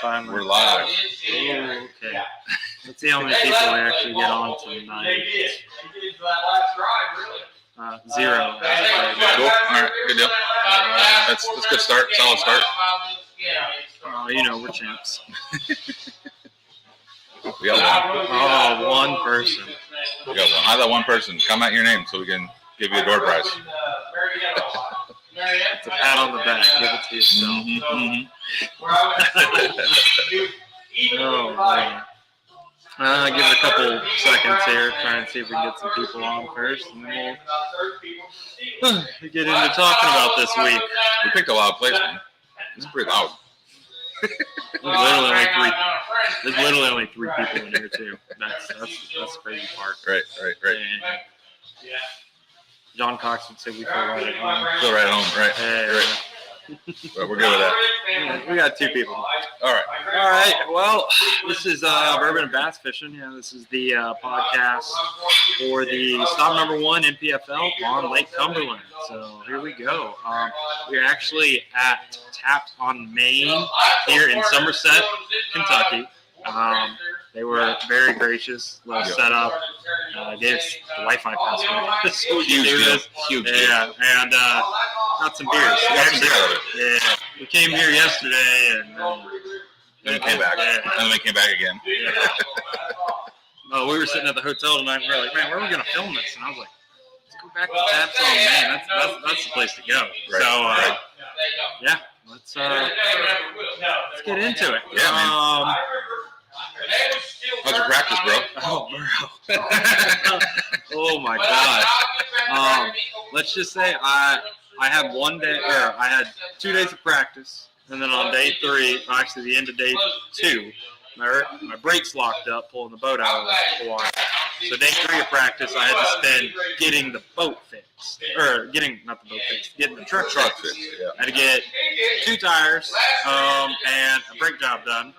finally. We're live. Oh, okay. Let's see how many people we actually get on tonight. 0. Cool. All right. Good deal. That's a good start. Solid start. We're champs. We got one. Oh, one person. We got one. How's that one person? Come out your name so we can give you a door prize. It's a pat on the back. Give it to yourself. Oh, man. Give it a couple seconds here. Try and see if we can get some people on first. And then we'll get into talking about this week. We picked a loud place, man. It's pretty loud. There's literally only 3 people in here, too. That's the crazy part. Right. Yeah. John Cox would say we feel right at home. Feel right at home, right. But we're good with that. Yeah, we got 2 people. All right. Well, this is Bourbon and Bass Fishing. This is the podcast for the stop number 1 NPFL on Lake Cumberland. So here we go. We're actually at Tapped on Main here in Somerset, Kentucky. They were very gracious. Little setup. Gave us the Wi-Fi password. So Huge deal. Yeah, and got some beers. Yeah, we came here yesterday and then we came back. And then we came back again. Yeah. We were sitting at the hotel tonight and we were like, man, where are we going to film this? And I was like, let's go back to Taps on Main. That's the place to go. Right. So, yeah, let's get into it. Yeah, man. How's your practice, bro? Oh, bro. Oh, my gosh. Let's just say I had 2 days of practice, and then on day 3, actually the end of day 2, my brakes locked up pulling the boat out of the water. So day 3 of practice, I had to spend getting the boat fixed, getting the truck fixed. Yeah. I had to get 2 tires and a brake job done.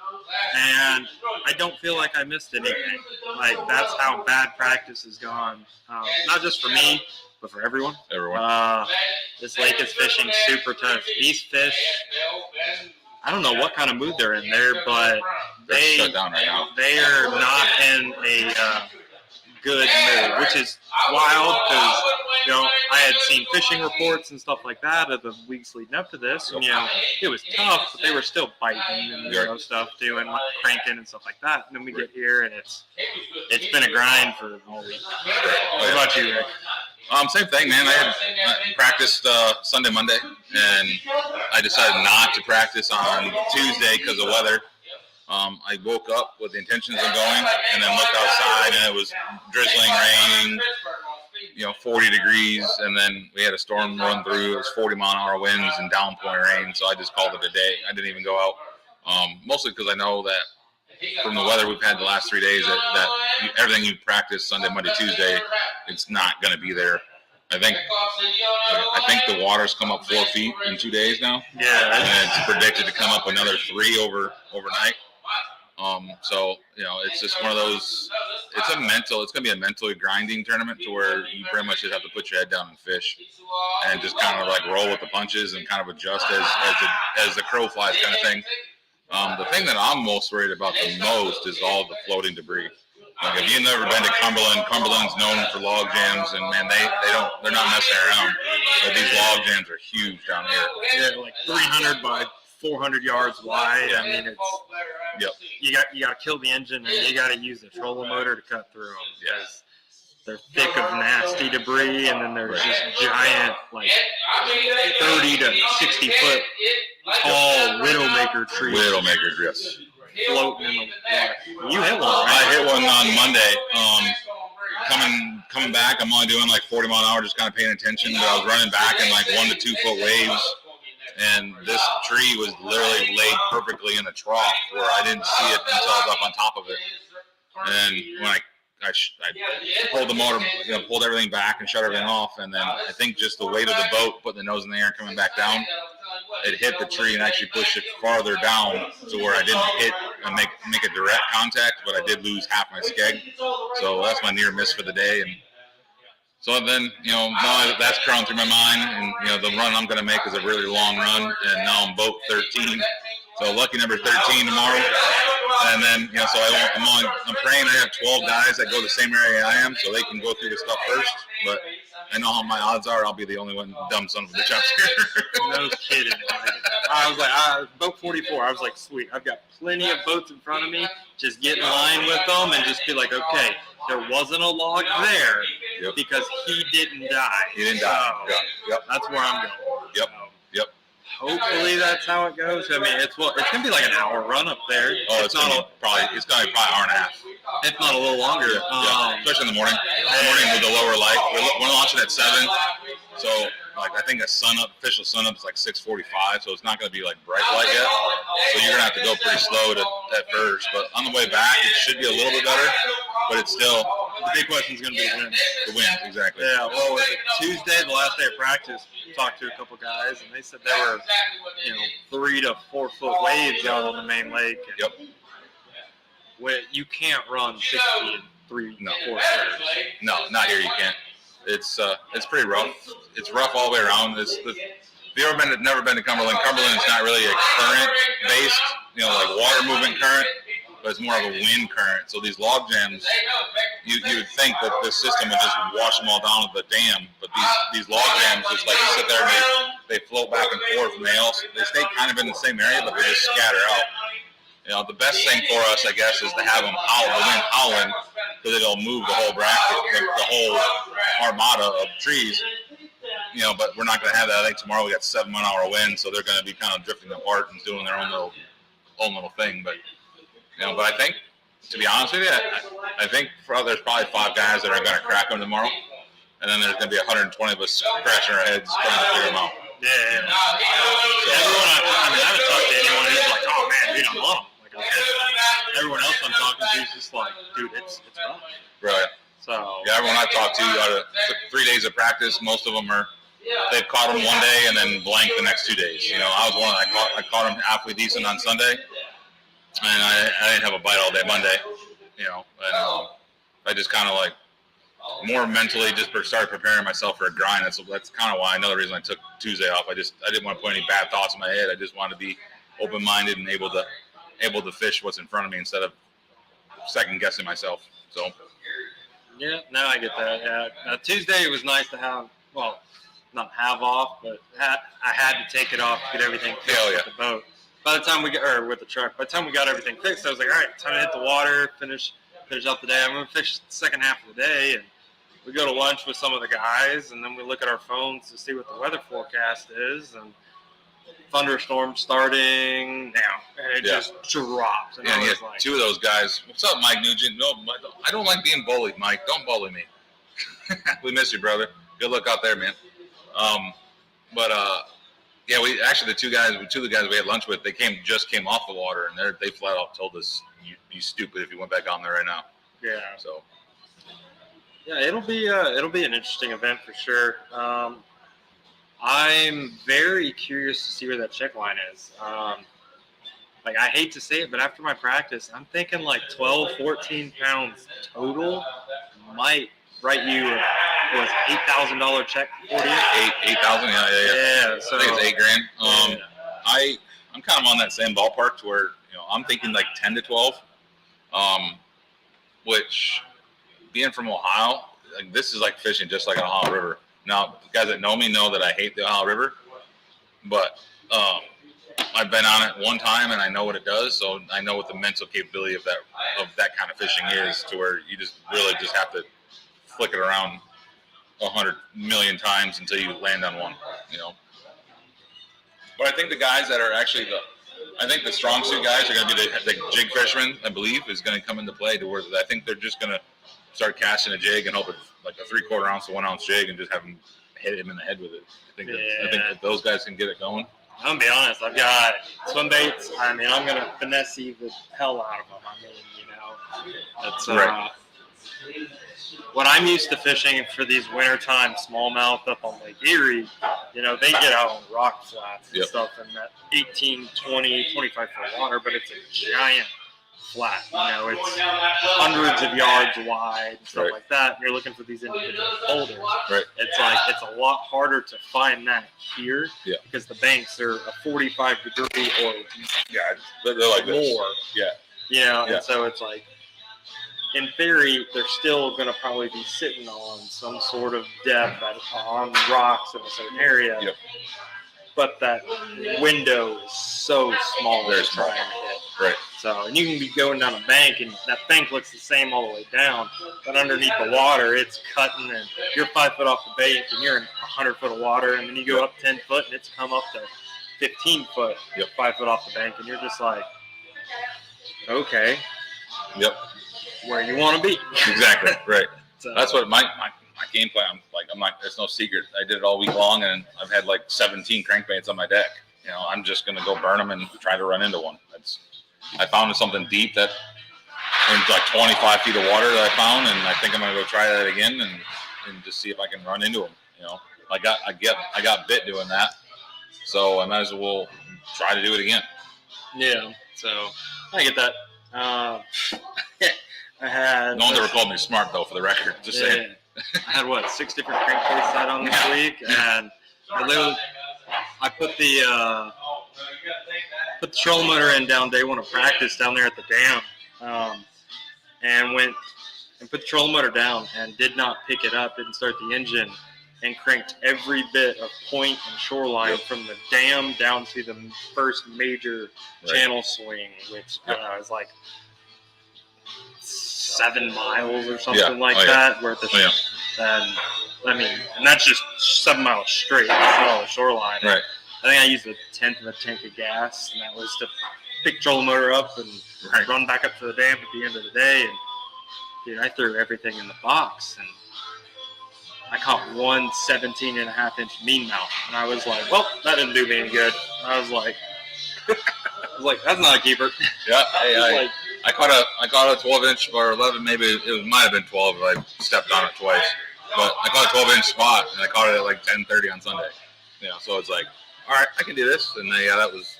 And I don't feel like I missed anything. Like, that's how bad practice has gone. Not just for me, but for everyone. This lake is fishing super tough. These fish, I don't know what kind of mood they're in there, but they're shut down right now. They are not in a good mood, which is wild because, I had seen fishing reports and stuff like that of the weeks leading up to this, and, it was tough, but they were still biting and, stuff, doing, cranking and stuff like that. And then we get here, and it's been a grind for all week. What about you, Rick? Same thing, man. I practiced Sunday, Monday, and I decided not to practice on Tuesday because of weather. I woke up with the intentions of going, and then looked outside, and it was drizzling, raining, 40 degrees, and then we had a storm run through. It was 40-mile-an-hour winds and downpouring rain, so I just called it a day. I didn't even go out, mostly because I know that from the weather we've had the last 3 days that everything you practice Sunday, Monday, Tuesday, it's not going to be there. I think the water's come up 4 feet in 2 days now. Yeah, and it's predicted to come up another 3 overnight. So it's just one of those. It's going to be a mentally grinding tournament to where you pretty much just have to put your head down and fish, and just kind of like roll with the punches and kind of adjust as the crow flies kind of thing. The thing that I'm most worried about the most is all the floating debris. Like, if you've never been to Cumberland, Cumberland's known for log jams, and man, they're not messing around. But these log jams are huge down here. Yeah, like 300 by 400 yards wide. I mean, you got to kill the engine, and you got to use the trolling motor to cut through them. Yes. They're thick of nasty debris, and then there's just giant, like 30 to 60 foot tall widowmaker trees. Widowmakers, yes. Floating in the water. You hit one, right? I hit one on Monday. Coming back, I'm only doing like 40 mile an hour, just kind of paying attention. But I was running back in like 1 to 2 foot waves, and this tree was literally laid perfectly in a trough where I didn't see it until I was up on top of it. And when I pulled the motor, pulled everything back and shut everything off, and then I think just the weight of the boat, putting the nose in the air and coming back down, it hit the tree and actually pushed it farther down to where I didn't hit and make a direct contact, but I did lose half my skeg. So that's my near miss for the day. And so then, now that's crawling through my mind, and the run I'm going to make is a really long run, and now I'm boat 13. So lucky number 13 tomorrow. And then, so I'm praying I have 12 guys that go the same area I am so they can go through the stuff first. But I know how my odds are. I'll be the only one dumb son of a bitch out here. No kidding. I was like, boat 44. I was like, sweet. I've got plenty of boats in front of me. Just get in line with them and just be like, okay, there wasn't a log there because he didn't die. He didn't die. Yep. That's where I'm going. Yep. Hopefully that's how it goes. I mean, it's gonna be like an hour run up there. Oh, it's gonna be probably an hour and a half, if not a little longer. Especially in the morning. With the lower light. We're launching at 7, so I think official sunup is like 6:45, so it's not gonna be like bright light yet. So you're gonna have to go pretty slow at first, but on the way back it should be a little bit better. But it's still the big question is gonna be the wind. The wind, exactly. Yeah. Well, was it Tuesday, the last day of practice? Talked to a couple guys, and they said there were 3 to 4 foot waves out on the main lake. You can't run 60 in 3 to 4 seconds. No, not here. You can't. It's pretty rough. It's rough all the way around. If you've never been to Cumberland, Cumberland is not really a current based, like water movement current, but it's more of a wind current. So these log jams, you would think that this system would just wash them all down to the dam, but these log jams just like sit there and they float back and forth, and they stay kind of in the same area, but they just scatter out. The best thing for us, I guess, is to have them the wind howling, because it'll move the whole bracket, the whole armada of trees. But we're not going to have that. I think tomorrow we got 7 mile-an-hour wind, so they're going to be kind of drifting apart and doing their own little thing. But but I think, to be honest with you, I think there's probably 5 guys that are going to crack them tomorrow, and then there's going to be 120 of us scratching our heads trying to figure them out. Yeah. Everyone, I haven't talked to anyone who's like, oh man, dude, I love them. Everyone else I'm talking to is just like, dude, it's rough. Right. So. Yeah, everyone I've talked to out of 3 days of practice, most of them they've caught them one day and then blank the next 2 days. I was one. I caught them halfway decent on Sunday. And I didn't have a bite all day Monday, and I just kind of more mentally just started preparing myself for a grind. That's kind of why another reason I took Tuesday off. I didn't want to put any bad thoughts in my head. I just wanted to be open-minded and able to fish what's in front of me instead of second guessing myself. So. Yeah, no, I get that. Yeah, Tuesday it was nice to have. Well, not have off, but I had to take it off to get everything fixed with the boat. By the time with the truck, by the time we got everything fixed, I was like, all right, time to hit the water, finish up the day. I'm going to fish the second half of the day, and we go to lunch with some of the guys, and then we look at our phones to see what the weather forecast is, and thunderstorm starting now, and it just dropped. And I was like, 2 of those guys. What's up, Mike Nugent? No, I don't like being bullied, Mike. Don't bully me. We miss you, brother. Good luck out there, man. Yeah, we actually two of the guys we had lunch with, they just came off the water, and they flat out told us, "You'd be stupid if you went back on there right now." Yeah. So. Yeah, it'll be an interesting event for sure. I'm very curious to see where that check line is. I hate to say it, but after my practice, I'm thinking 12, 14 pounds total might write you was $8,000 check for 48. 8,000, yeah. So I think it's $8,000. I'm kind of on that same ballpark to where I'm thinking 10 to 12. Which, being from Ohio, this is like fishing just like an Ohio River. Now, guys that know me know that I hate the Ohio River, but I've been on it one time and I know what it does, so I know what the mental capability of that kind of fishing is, to where you just really just have to flick it around 100 million times until you land on one, But I think the guys that are actually the strong suit guys are going to be the jig fishermen, I believe, is going to come into play, to where I think they're just going to start casting a jig and hope it's like a 3/4 ounce to 1 ounce jig and just have him hit him in the head with it. I think that those guys can get it going. I'm going to be honest. I've got swim baits. I'm going to finesse the hell out of them. That's right. What I'm used to fishing for these wintertime smallmouth up on Lake Erie, they get out on rock flats and stuff in that 18, 20, 25 foot water, but it's a giant flat. It's hundreds of yards wide and stuff Right. like that. And you're looking for these individual boulders. Right. It's a lot harder to find that here because the banks are a 45 degree or they're like this. more. Yeah. And so it's like, in theory, they're still going to probably be sitting on some sort of depth on rocks in a certain area. Yep. But that window is so small. Very to small. try and hit. Right. So, and you can be going down a bank, and that bank looks the same all the way down. But underneath the water, it's cutting, and you're 5 foot off the bank, and you're in 100 foot of water, and then you go up 10 foot, and it's come up to 15 foot, 5 foot off the bank, and you're just like, okay. Yep. Where you want to be. Exactly. Right. So, that's what my game plan. It's no secret. I did it all week long, and I've had like 17 crankbaits on my deck. I'm just gonna go burn them and try to run into one. I found something deep that in like 25 feet of water that I found, and I think I'm gonna go try that again and just see if I can run into them. I got bit doing that, so I might as well try to do it again. Yeah. So I get that. I had. No one's ever called me smart though, for the record. Just saying. I had 6 different crankbaits set on this week, and I put the trolling motor in down day one of practice down there at the dam, and went and put the trolling motor down and did not pick it up, didn't start the engine, and cranked every bit of point and shoreline from the dam down to the first major channel swing, which is like 7 miles or something that worth of and that's just 7 miles straight. That's not all the shoreline. Right. I think I used 1/10 of a tank of gas, and that was to pick the trolling motor up and run back up to the dam at the end of the day. And dude, I threw everything in the box, and I caught one 17.5-inch meanmouth, and I was like, well, that didn't do me any good. And I was like, that's not a keeper. Yeah. I caught a 12-inch or 11, maybe it might have been 12 if I stepped on it twice. But I caught a 12-inch spot, and I caught it at like 10:30 on Sunday. So it's like, all right, I can do this. And I was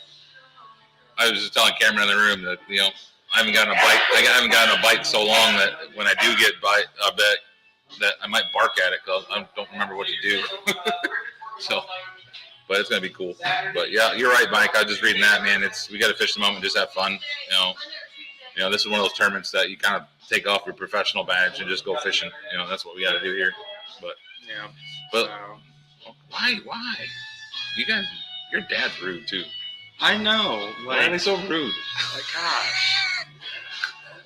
just telling Cameron in the room that I haven't gotten a bite. I haven't gotten a bite so long that when I do get bite, I bet that I might bark at it because I don't remember what to do. But it's gonna be cool. But yeah, you're right, Mike. I was just reading that, man. We got to fish the moment, just have fun. This is one of those tournaments that you kind of take off your professional badge and just go fishing. That's what we got to do here. But why? You guys, your dad's rude too. I know. Why are they so rude? Gosh.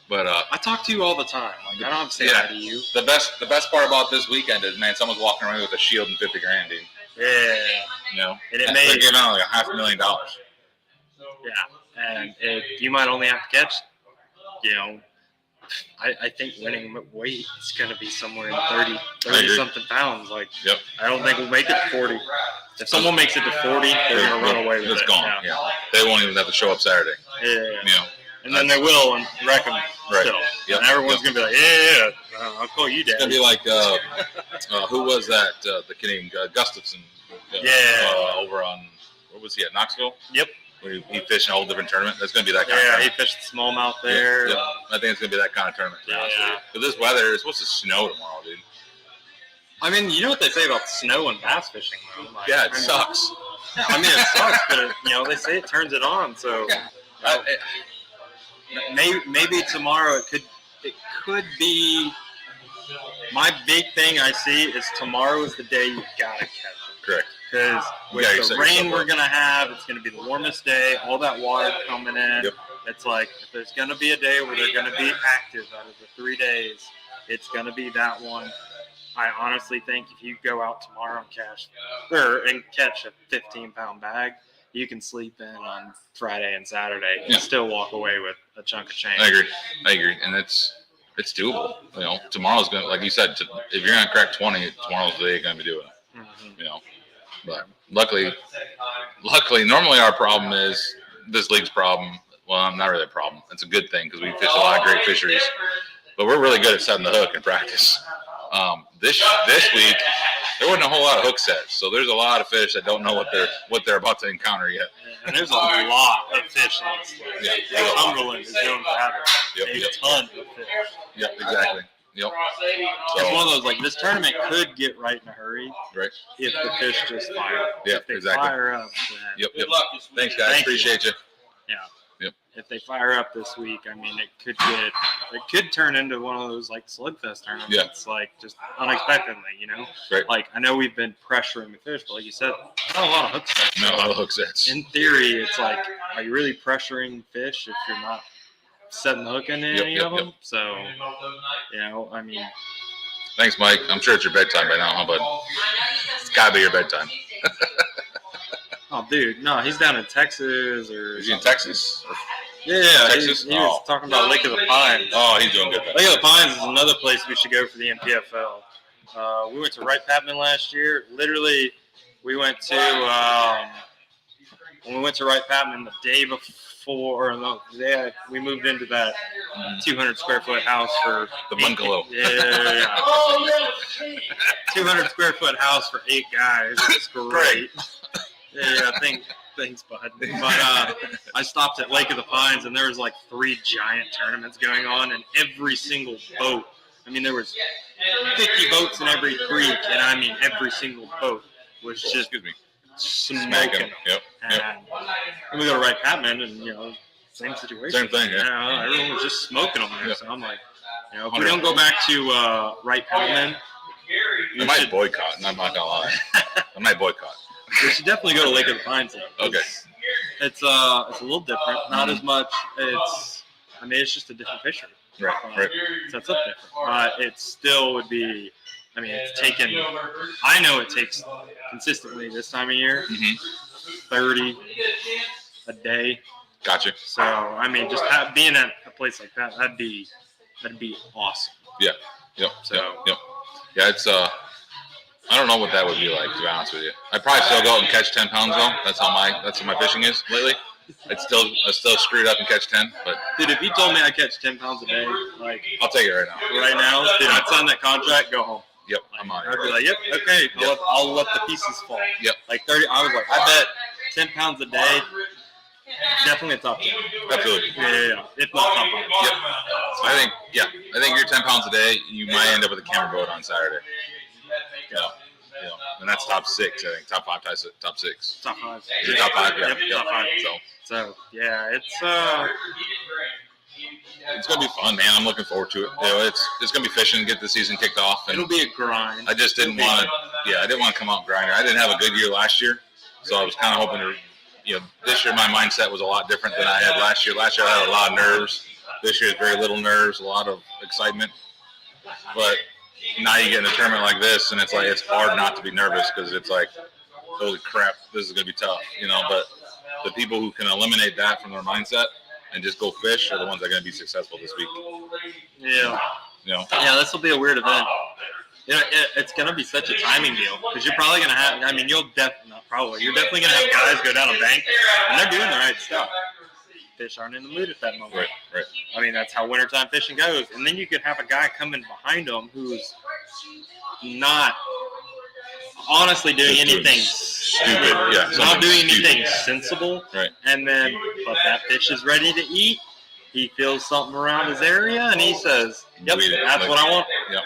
But I talk to you all the time. I don't have to say hi to you. The best part about this weekend is, man, someone's walking around with a shield and $50,000, dude. Yeah. And it they're giving out like $500,000. Yeah. And you might only have to catch, I think winning weight is going to be somewhere in 30 something pounds. I don't think we'll make it to 40. If someone makes it to 40, they're going to run away with it. It's gone. Yeah. They won't even have to show up Saturday. Yeah. And then they will and wreck them still. Yep. And everyone's going to be like, I'll call you Dad. It's going to be like, who was that? The Canadian Gustafson. Over on, where was he at? Knoxville? Yep. Where he fished in a whole different tournament. That's going to be that kind of tournament. He fished the smallmouth there. Yep. I think it's going to be that kind of tournament. But this weather is supposed to snow tomorrow, dude. I mean, you know what they say about snow and bass fishing, though? It sucks. It sucks, but they say it turns it on. So maybe tomorrow it could be. My big thing I see is tomorrow is the day you gotta catch it. Correct. Because with the rain we're gonna have, it's gonna be the warmest day. All that water coming in. Yep. It's like if there's gonna be a day where they're gonna be active out of the 3 days, it's gonna be that one. I honestly think if you go out tomorrow and catch a 15-pound bag, you can sleep in on Friday and Saturday and still walk away with a chunk of change. I agree, and it's doable. Tomorrow's gonna, like you said, if you're gonna crack 20, tomorrow's the day you're gonna be doing it. Mm-hmm. But luckily, normally our problem is this league's problem. Well, not really a problem. It's a good thing because we fish a lot of great fisheries, but we're really good at setting the hook in practice. This week, there wasn't a whole lot of hook sets. So there's a lot of fish that don't know what they're about to encounter yet. And there's a lot of fish in this place. Yeah, Lake Cumberland is known for having a ton of fish. Yep, exactly. Yep. It's one of those, like, this tournament could get right in a hurry if the fish just fire. Yeah, if they exactly. fire up. Yep. Thanks, guys. Appreciate you. Yeah. Yep. If they fire up this week, I mean, it could turn into one of those, like, slugfest tournaments, like, just unexpectedly, you know? Right. Like, I know we've been pressuring the fish, but like you said, not a lot of hook sets. Not a lot of hook sets. In theory, it's like, are you really pressuring fish if you're not setting the hook into any of them? So, you know, I mean. Thanks, Mike. I'm sure it's your bedtime by now, huh, bud? It's got to be your bedtime. Oh, dude, no, he's down in Texas or. Is he in Texas? Yeah, Texas? He was talking about Lake of the Pines. Oh, he's doing good. Lake of the Pines is another place we should go for the NPFL. We went to Wright Patman last year. Literally, we went to when we went to Wright Patman the day before, or the day we moved into that 200 square foot house for the bungalow. Yeah. 200 square foot house for 8 guys. It's great. Yeah, thanks, bud. But I stopped at Lake of the Pines, and there was like 3 giant tournaments going on, and every single boat. I mean, there was 50 boats in every creek, and I mean, every single boat was just smoking. Yep. And we go to Wright Patman, and you know, same situation. Same thing. Yeah. You know, everyone was just smoking them there. Yep. So I'm like, you know, if we don't go back to Wright Patman, I might boycott. And I'm not gonna lie. I might boycott. We should definitely go to Lake of the Pines. Though. Okay. It's a little different. Not as much. It's just a different fishery. Right. So it's up different. But it still would be. I mean, it's taken. I know it takes consistently this time of year, 30 a day. Gotcha. So I mean, just being at a place like that, that'd be awesome. Yeah. Yep. Yeah, it's I don't know what that would be like, to be honest with you. I'd probably still go out and catch 10 pounds though. That's how my fishing is lately. I still screwed up and catch 10, but dude, if you told me I catch 10 pounds a day, like I'll take it right now. Right now, dude, I'd sign that contract, go home. Yep, I'm on it. I'd be like, yep, okay, I'll let the pieces fall. Yep. Like 30, I was like, I bet 10 pounds a day, definitely a top 10. Absolutely. Yeah. If not top 5. Yep. I think you're 10 pounds a day, you might end up with a camera boat on Saturday. You know, and that's top 6, I think. Top 5, top 6. Top 5. Is it top 5? Yeah. Yep, top 5. So yeah, it's gonna be fun, man. I'm looking forward to it. You know, it's gonna be fishing, get the season kicked off. And it'll be a grind. I just didn't want to. Yeah, I didn't want to come out grinder. I didn't have a good year last year, so I was kind of hoping to. You know, this year my mindset was a lot different than I had last year. Last year I had a lot of nerves. This year is very little nerves, a lot of excitement. But now you get in a tournament like this, and it's like it's hard not to be nervous because it's like, holy crap, this is gonna be tough, you know. But the people who can eliminate that from their mindset and just go fish are the ones that are going to be successful this week. Yeah. You know? Yeah, this will be a weird event. You know, it's going to be such a timing deal because you're probably going to have, I mean, you're definitely going to have guys go down a bank and they're doing the right stuff. Fish aren't in the mood at that moment. Right. I mean, that's how wintertime fishing goes. And then you could have a guy coming behind them who's not honestly doing anything stupid. Yeah, not doing anything sensible. Right. And then, but that fish is ready to eat. He feels something around his area, and he says, "Yep, that's what I want." Yep.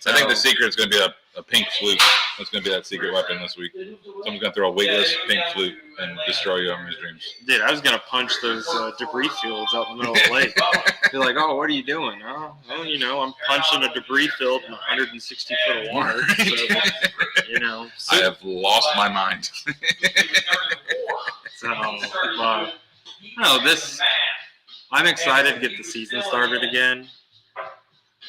So I think the secret is going to be a pink flute. That's going to be that secret weapon this week. Someone's going to throw a weightless pink flute and destroy you in his dreams. Dude, I was going to punch those debris fields out in the middle of the lake. They're like, "Oh, what are you doing?" Oh, well, you know, I'm punching a debris field in 160 foot of water. So, you know, I have lost my mind. I'm excited to get the season started again.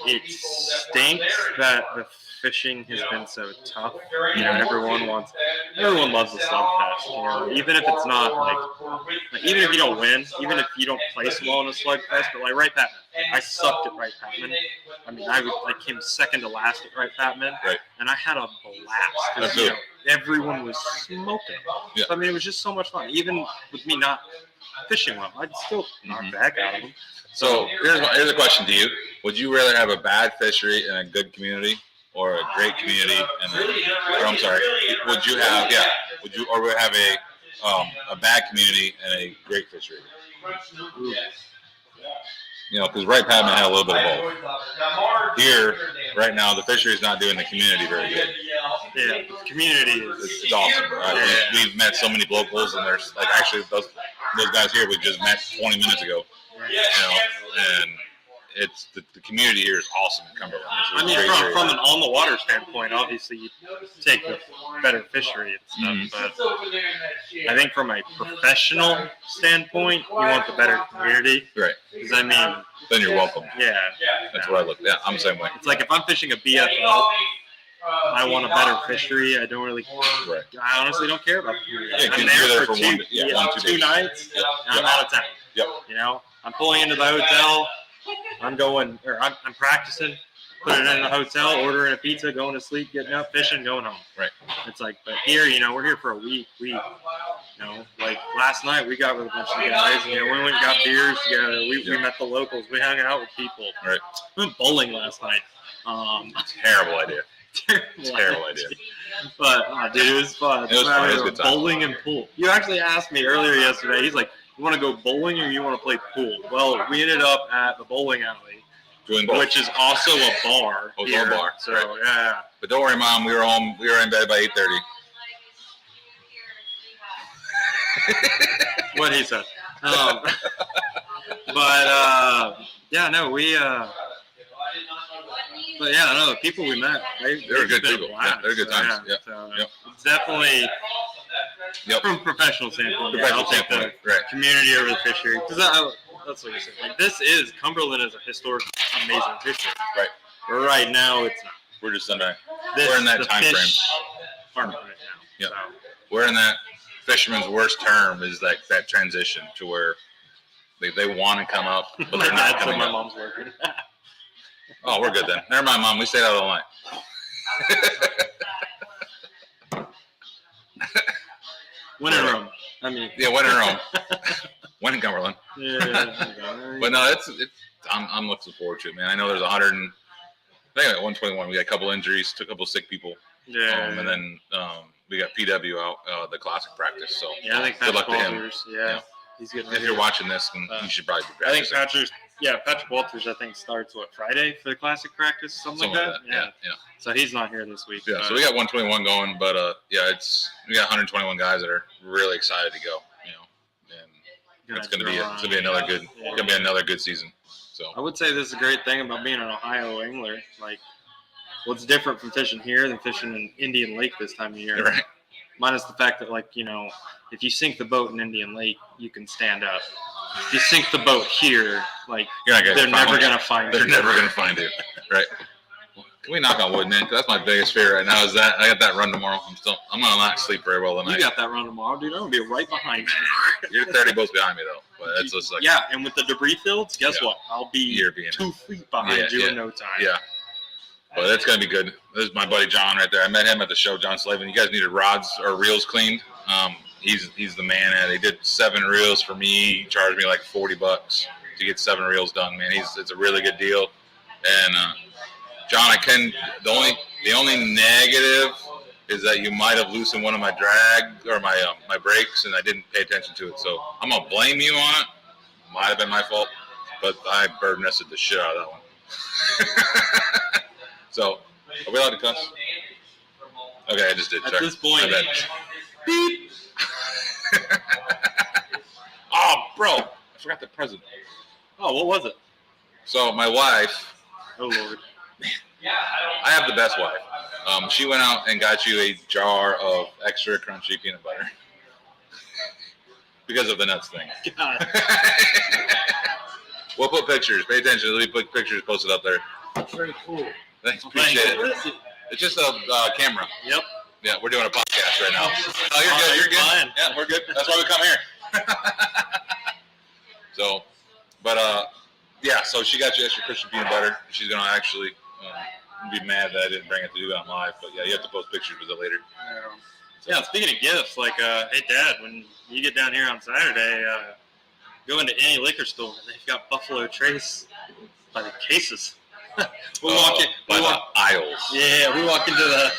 It stinks that the fishing has been so tough. You know, everyone loves the slugfest. You know, even if it's not like even if you don't win, even if you don't place well in a slugfest, but like Wright Patman, I sucked at Wright Patman. I mean, I came second to last at Wright Patman, and I had a blast because you know, everyone was smoking. Yeah. So, I mean, it was just so much fun. Even with me not fishing well, I'd still knock the heck out of them. So here's a question to you: would you rather have a bad fishery in a good community, or a great community, and then, or I'm sorry, would you have a bad community and a great fishery? You know, because Wright Patman had a little bit of both. Here, right now, the fishery is not doing the community very good. Yeah, community It's awesome. Right? We've met so many locals, and there's like actually those guys here we just met 20 minutes ago. You know, and it's the community here is awesome in Cumberland. I mean, from an on the water standpoint, obviously you take the better fishery and stuff, but I think from a professional standpoint, you want the better community. Right. Because I mean, then you're welcome. Yeah. That's what I look. Yeah, I'm the same way. It's like if I'm fishing a BFL, I want a better fishery. I don't really. Right. I honestly don't care about the community. Yeah, I'm there for 2 nights. Yep. And I'm out of town. Yep. You know, I'm pulling into the hotel. I'm practicing, putting it in the hotel, ordering a pizza, going to sleep, getting up, fishing, going home. Right. It's like, but here, you know, we're here for a week. You know, like last night we got with a bunch of guys. You know, we went and got beers together. We met the locals. We hung out with people. Right. We went bowling last night. Terrible idea. Terrible idea. But dude, it was fun. It was fun. It was a good time. Bowling and pool. You actually asked me earlier yesterday. He's like, you want to go bowling or you want to play pool? Well, we ended up at the bowling alley, which is also a bar. Oh, it's a bar. So, right. Yeah. But don't worry, Mom. We were home. We were in bed by 8:30. What he said. Yeah, no, we. But yeah, no, the people we met, they were good people. Yeah, they were good times. Yeah, so, it's definitely. From a professional standpoint, I'll take the community over the fishery. Because that's what you said. Like, Cumberland is a historic, amazing fishery. Right. But right now, it's not. We're just in that. We're in that time frame. Right now. Yeah. So. We're in that fisherman's worst term is like that transition to where they want to come up, but they're not coming up. My mom's working. Oh, we're good then. Never mind, Mom. We stayed out all night. When in Rome. I mean. Yeah, when in Rome. When in Cumberland. Yeah. But no, it's. I'm looking forward to it, man. I know there's 100. I think at 121 we got a couple injuries, took a couple sick people. Yeah. And then we got PW out the classic practice. So yeah, I think good luck to him. Yeah. He's getting. If you're watching this, then you should probably be practicing. I think Patrick Walters, I think, starts Friday for the classic practice, something like that. Yeah. So he's not here this week. Yeah. So we got 121 going, but we got 121 guys that are really excited to go. You know, and it's gonna be another good season. So I would say this is a great thing about being an Ohio angler. Like, what's different from fishing here than fishing in Indian Lake this time of year? Right. Minus the fact that, like, you know, if you sink the boat in Indian Lake, you can stand up. If you sink the boat here, like, they're never going to find you. They're never going to find you. Right. Can we knock on wood, man? 'Cause that's my biggest fear right now is that I got that run tomorrow. I'm going to not sleep very well tonight. You got that run tomorrow, dude. I'm going to be right behind you. You're 30 boats behind me, though. But that's just like. Yeah, and with the debris fields, guess what? I'll be 2 feet behind you in no time. Yeah. But it's going to be good. This is my buddy John right there. I met him at the show, John Slavin. You guys needed rods or reels cleaned. He's the man at it. He did 7 reels for me. He charged me like $40 to get 7 reels done, man. It's a really good deal. And John, the only negative is that you might have loosened one of my drag or my brakes, and I didn't pay attention to it. So I'm gonna blame you on it. Might have been my fault, but I bird nested the shit out of that one. So, are we allowed to cuss? Okay, I just did. At this point, beep. Oh, bro, I forgot the present. Oh, what was it? So my wife. Oh Lord. I have the best wife. She went out and got you a jar of extra crunchy peanut butter because of the nuts thing. God. We'll put pictures. Pay attention. Let me put pictures posted up there. That's very cool. Thanks. Appreciate it. What is it? It's just a camera. Yep. Yeah, we're doing a podcast right now. Oh, you're good. You're good. Fine. Yeah, we're good. That's why we come here. So, but yeah. So she got you extra Christian peanut butter. She's gonna actually be mad that I didn't bring it to do it on live. But yeah, you have to post pictures with it later. Yeah. Speaking of gifts, like, hey Dad, when you get down here on Saturday, go into any liquor store and they've got Buffalo Trace by the cases. we walk in. By the aisles. Yeah, we walk into the.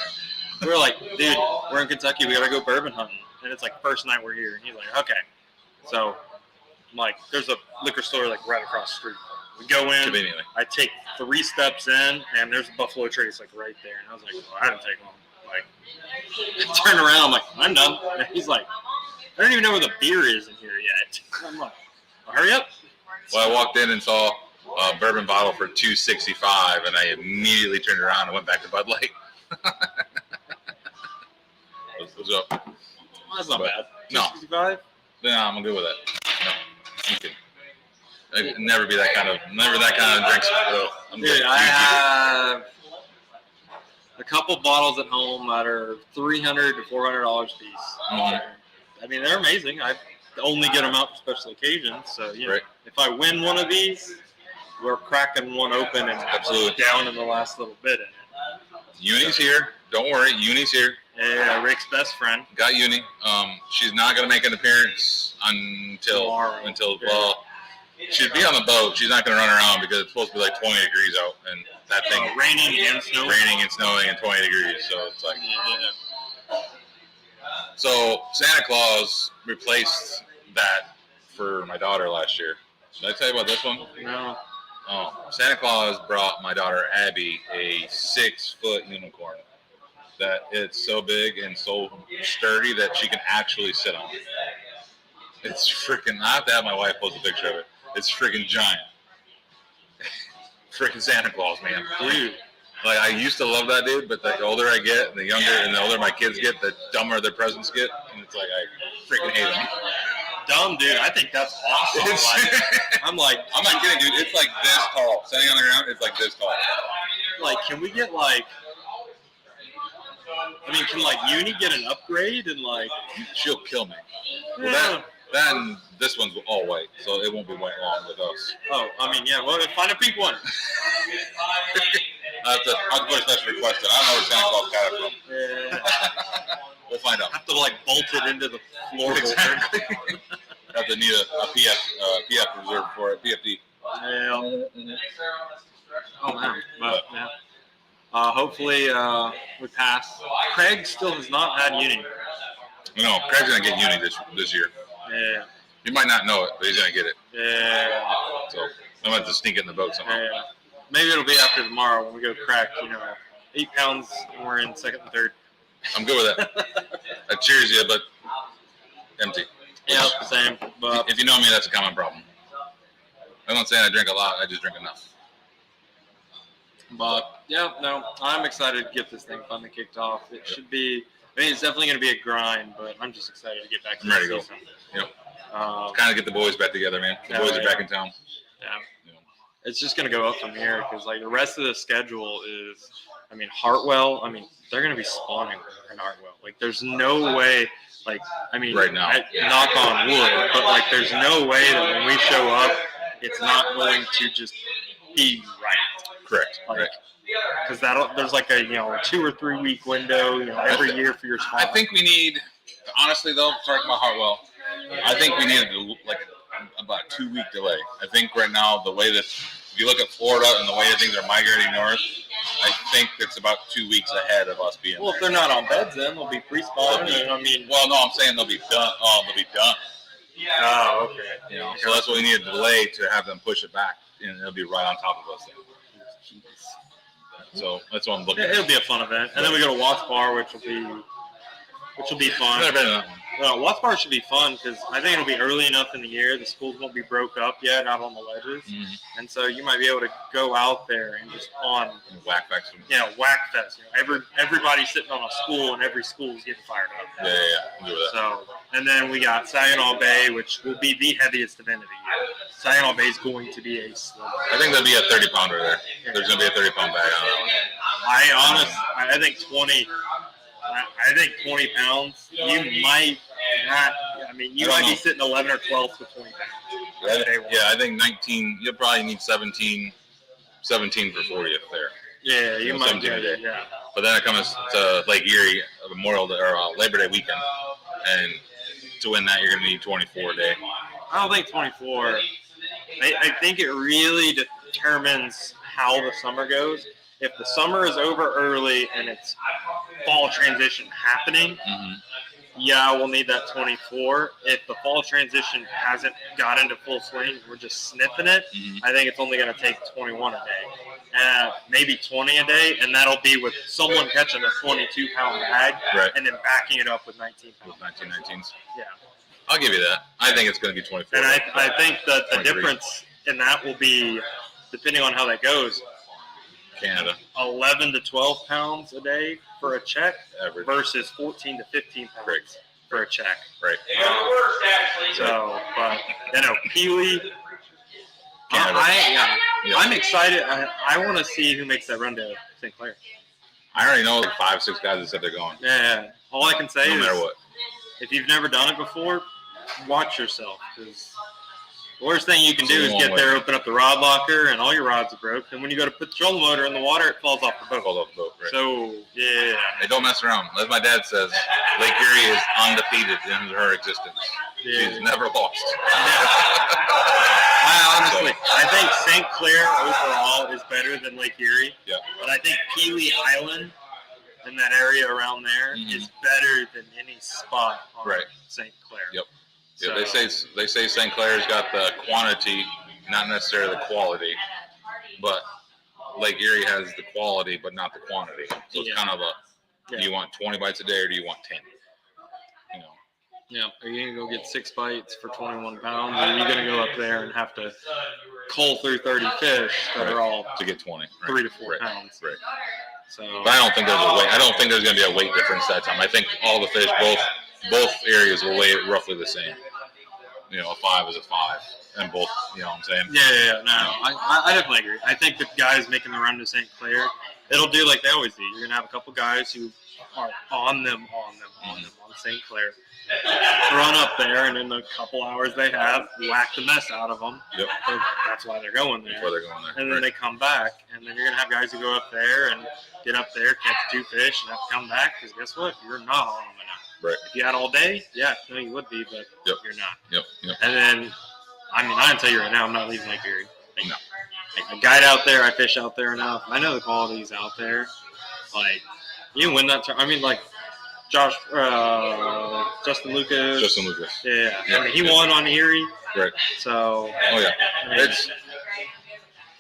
We're like, dude, we're in Kentucky. We gotta go bourbon hunting, and it's like first night we're here. And he's like, okay. So, I'm like, there's a liquor store like right across the street. We go in. Conveniently. I take 3 steps in, and there's a Buffalo Trace like right there. And I was like, well, I didn't take long. Like, I turn around. I'm like, I'm done. And he's like, I don't even know where the beer is in here yet. I'm like, well, hurry up. Well, I walked in and saw a bourbon bottle for $2.65, and I immediately turned around and went back to Bud Light. What's up? Well, that's not bad. No. $2.65? Yeah, I'm good with that. No, I'm kidding. I'd never that kind of drinks. Dude, I have a couple bottles at home that are $300 to $400 a piece. Mhm. I mean, they're amazing. I only get them out for special occasions. So, you know, Right. if I win one of these, we're cracking one open and Absolutely down in the last little bit in it. Uni's here. Don't worry, Uni's here. Yeah, Rick's best friend. Got Uni. She's not gonna make an appearance until Tomorrow. Well, she'd be on the boat. She's not gonna run around because it's supposed to be like 20 degrees out, and that thing Raining and snowing. raining and snowing and 20 degrees. So it's like. Yeah. So Santa Claus replaced that for my daughter last year. Did I tell you about this one? No. Oh, Santa Claus brought my daughter Abby a 6-foot unicorn. That it's so big and so sturdy that she can actually sit on it. It's freaking. I have to have my wife post a picture of it. It's freaking giant. Freaking Santa Claus, man. Dude. Like I used to love that dude, but the older I get, and the older my kids get, the dumber their presents get, and it's like I freaking hate them. Dumb, dude. I think that's awesome. I'm not kidding, dude. It's like this tall. Sitting on the ground, it's like this tall. like, can we get like? I mean, can like Uni get an upgrade and like? She'll kill me. Well, Yeah. that and this one's all white, so it won't be white long with us. Oh, I mean, yeah. Well, find a pink one. I'll have to put a special request in. I don't know where Santa Claus got it from. Yeah. We'll find out. Have to like bolt it into the floor. Exactly. Have to need a PF reserve for it. PFD. Yeah. Oh man. But yeah. Hopefully we pass. Craig still has not had Uni. No, Craig's gonna get Uni this year. Yeah. He might not know it, but he's gonna get it. Yeah. So I'm gonna have to sneak it in the boat somehow. Yeah. Maybe it'll be after tomorrow when we go crack. 8 pounds and we're in second and third. I'm good with that. I cheers you, but empty. Yeah, same. But If you know me, that's a common problem. I'm not saying I drink a lot. I just drink enough. yeah, no, I'm excited to get this thing finally kicked off. It should be. I mean, it's definitely going to be a grind, but I'm just excited to get back to I'm ready to go. season. Yep. Um, Kind of get the boys back together, man. The boys are back in town. Yeah. It's just going to go up from here because, like, the rest of the schedule is, I mean, Hartwell, I mean, they're going to be spawning in Hartwell. Like, there's no way, like, I mean, Right now. Knock on wood, but, like, there's no way that when we show up, it's not going to just be right. Correct. Like, right. Because there's like a 2 or 3 week window, every year for your spot. I think we need, honestly though, talking about Hartwell, I think we need like about a 2-week delay. I think right now the way that, if you look at Florida and the way that things are migrating north, I think it's about 2 weeks ahead of us being. Well, if they're not on beds, then they'll be pre-spawned. Well, no, I'm saying they'll be done. They'll be done. Oh, okay. So that's what we need a delay to have them push it back, and it'll be right on top of us. Then. So that's what I'm looking. It'll be a fun event, and then we go to Watts Bar, which will be fun. Never been to that one. Watts Bar should be fun because I think it'll be early enough in the year. The schools won't be broke up yet out on the ledges, and so you might be able to go out there and just whack back some. Whack fest. Everybody's sitting on a school, and every school's getting fired up. Yeah. Do that. So, and then we got Saginaw Bay, which will be the heaviest event of the year. Saginaw Bay is going to be a slow. I think there'll be a 30-pounder there. There's going to be a 30-pound bag on that one. I think 20. I think 20 pounds. You might not. I mean, you might be sitting 11 or 12 with 20 pounds. Yeah, I think 19. You'll probably need 17 for 40th there. Yeah, you might 17 a day. Yeah. But then it comes to Lake Erie, Labor Day weekend, and to win that, you're going to need 24 a day. I don't think 24. I think it really determines how the summer goes. If the summer is over early and it's fall transition happening, yeah, we'll need that 24. If the fall transition hasn't got into full swing, we're just sniffing it. I think it's only going to take 21 a day, maybe 20 a day, and that'll be with someone catching a 22-pound bag and then backing it up with 19 pounds. With 19s. Yeah. I'll give you that. I think it's going to be 24. And I think that the difference in that will be, depending on how that goes, Canada. 11 to 12 pounds a day for a check Average. versus 14 to 15 pounds for a check. Right. So, but, Peely, Canada. I'm excited. I want to see who makes that run to St. Clair. I already know the 5-6 guys that said they're going. Yeah. All I can say no is, matter what. If you've never done it before, watch yourself, because the worst thing you can do is get there, open up the rod locker, and all your rods are broke. And when you go to put the trolling motor in the water, it falls off the boat. Right. So, yeah. Hey, don't mess around. As my dad says, Lake Erie is undefeated in her existence. Yeah. She's never lost. I think St. Clair overall is better than Lake Erie. Yeah. But I think Peely Island and that area around there is better than any spot on St. Clair. Yep. So, yeah, they say St. Clair's got the quantity, not necessarily the quality, but Lake Erie has the quality, but not the quantity. So it's kind of do you want 20 bites a day or do you want 10? Yeah. Are you going to go get 6 bites for 21 pounds, or are you going to go up there and have to cull through 30 fish that are all to get 20, 3 to 4 pounds? Right. So, but I don't think there's going to be a weight difference that time. I think all the fish, both areas will weigh roughly the same. A 5 is a 5, and both. You know what I'm saying? Yeah. No, I definitely agree. I think the guys making the run to St. Clair, it'll do like they always do. You're gonna have a couple guys who are on St. Clair, run up there, and in the couple hours they have, whack the mess out of them. Yep. That's why they're going there. And then right. they come back, and then you're gonna have guys who go up there and get up there, catch 2 fish, and have to come back, because guess what? You're not on them enough. Right. If you had all day, you would be, but you're not. Yep. And then, I can tell you right now, I'm not leaving Lake Erie. I guide out there, I fish out there enough. I know the quality's out there. Like, you win that Justin Lucas. Yeah. He won on Erie. Right. So. Oh yeah. It's.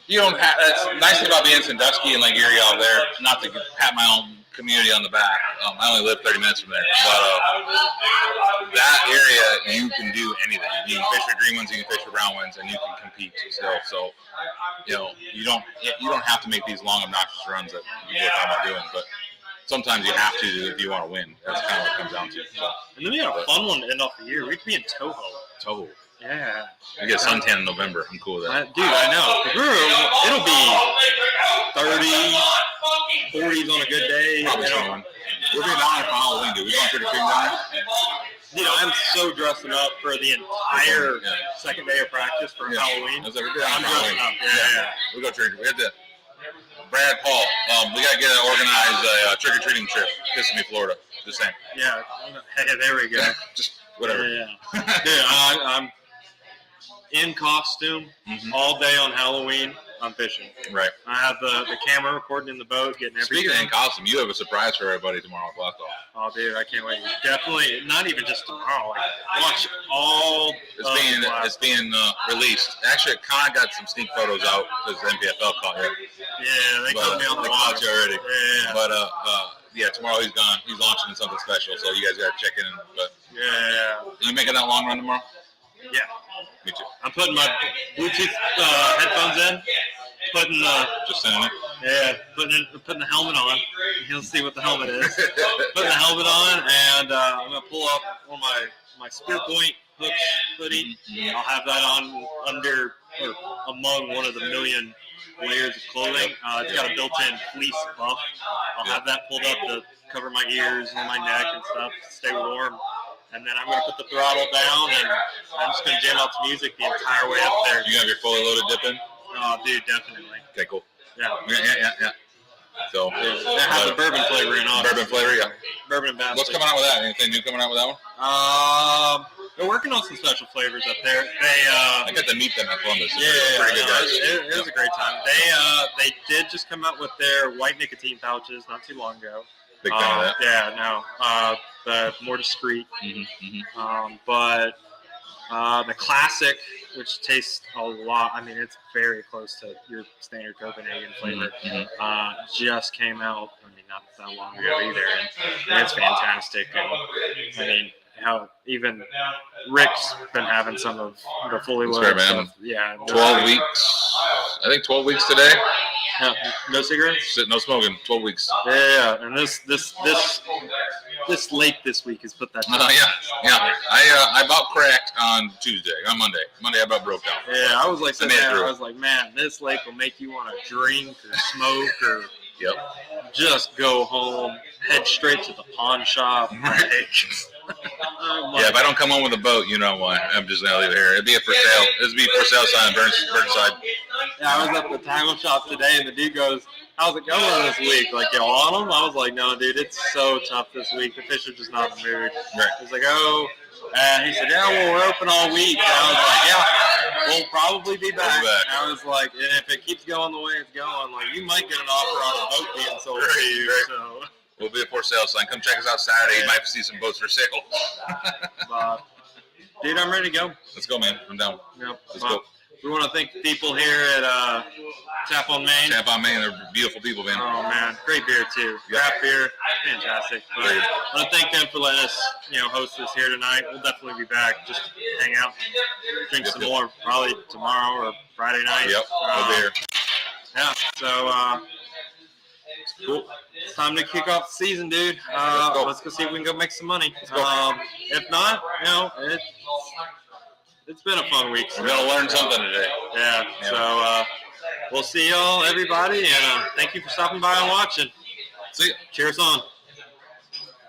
You don't have. That's the nice thing about being in Sandusky and Lake Erie out there. Not to pat my own community on the back. I only live 30 minutes from there, but that area you can do anything. You can fish for green ones, you can fish for brown ones, and you can compete still. So, you don't have to make these long, obnoxious runs that you were talking about doing, but sometimes you have to if you want to win. That's kind of what it comes down to. So, and then we had a fun one to end off the year. We could be in Toho. Yeah. I get suntan in November. I'm cool with that. Dude, I know. It'll be 30, 40s on a good day. Probably so. We're going down there for Halloween, dude. We going trick-or-treating down there? Dude, I'm so dressing up for the entire second day of practice for Halloween. I'm dressing up. Yeah. We go trick-or-treating. We had to. Brad, Paul, we got to get organize a trick-or-treating trip. Kissimmee, Florida. Just saying. Yeah. Hey, there we go. Just whatever. Yeah. Dude, I'm in costume all day on Halloween. I'm fishing. Right. I have the camera recording in the boat, getting everything. Speaking of in costume, you have a surprise for everybody tomorrow at Black Off. Oh, dude, I can't wait. Definitely, not even just tomorrow. Watch all. It's being released. Actually, it kind of got some sneak photos out because the NPFL caught it. Yeah, they caught me on the caught you already. Yeah. But tomorrow he's gone. He's launching something special, so you guys got to check in. But yeah. You making that long run tomorrow? Yeah. Me too. I'm putting my Bluetooth headphones in. Just saying it. Yeah, putting the helmet on. He'll see what the helmet is. Putting the helmet on, and I'm gonna pull up one of my Spear Point hooks hoodie. I'll have that on under or among one of the million layers of clothing. It's got a built-in fleece buff. I'll have that pulled up to cover my ears and my neck and stuff, stay warm. And then I'm going to put the throttle down, and I'm just going to jam out to music the entire way up there. You have your fully loaded dip in? Oh, dude, definitely. Okay, cool. Yeah. So, that has a bourbon flavor in it. Bourbon flavor, yeah. Bourbon and bass. What's coming out with that? Anything new coming out with that one? They're working on some special flavors up there. I got to meet them at Columbus. Pretty good guys. It was a great time. They did just come out with their white nicotine pouches not too long ago. Big fan of that. Yeah, no. The more discreet. But the classic, which tastes a lot. I mean, it's very close to your standard Copenhagen flavor. Just came out. I mean, not that long ago either, and it's fantastic. And I mean, how even Rick's been having some of the fully loaded stuff. Yeah, 12 weeks. I think 12 weeks today. No cigarettes? No smoking. 12 weeks. Yeah. And this late this week has put that. Yeah. I about cracked on Tuesday. On Monday. Monday I about broke down. Yeah, I was like, man, this lake will make you want to drink or smoke or just go home, head straight to the pawn shop. Yeah, if I don't come home with a boat, you know why. I'm just gonna leave it here. It'd be a for sale. It'd be a for sale sign, Burnside. Yeah, I was at the tackle shop today, and the dude goes, "How's it going this week? Like, you on them?" I was like, "No, dude, it's so tough this week. The fish are just not in the mood." Right. He's like, "Oh," and he said, "Yeah, well, we're open all week." And I was like, "Yeah, we'll probably be back." And I was like, "And if it keeps going the way it's going, like, you might get an offer on a boat being sold to you." Right. So. We'll be a for sale sign. Come check us out Saturday. You might see some boats for sale. Dude, I'm ready to go. Let's go, man. I'm down. Yep. Let's go. We want to thank the people here at Tap on Main. Tap on Main. They're beautiful people, man. Oh, man. Great beer, too. Craft beer. Fantastic. But I want to thank them for letting us, host this here tonight. We'll definitely be back. Just hang out, drink some more, probably tomorrow or Friday night. Yep. We'll be here. Yeah. So, cool. It's time to kick off the season, dude. Let's go see if we can go make some money. If not, it's been a fun week. We're going to learn something today. Yeah. So we'll see y'all, everybody, and thank you for stopping by and watching. See ya. Cheers on.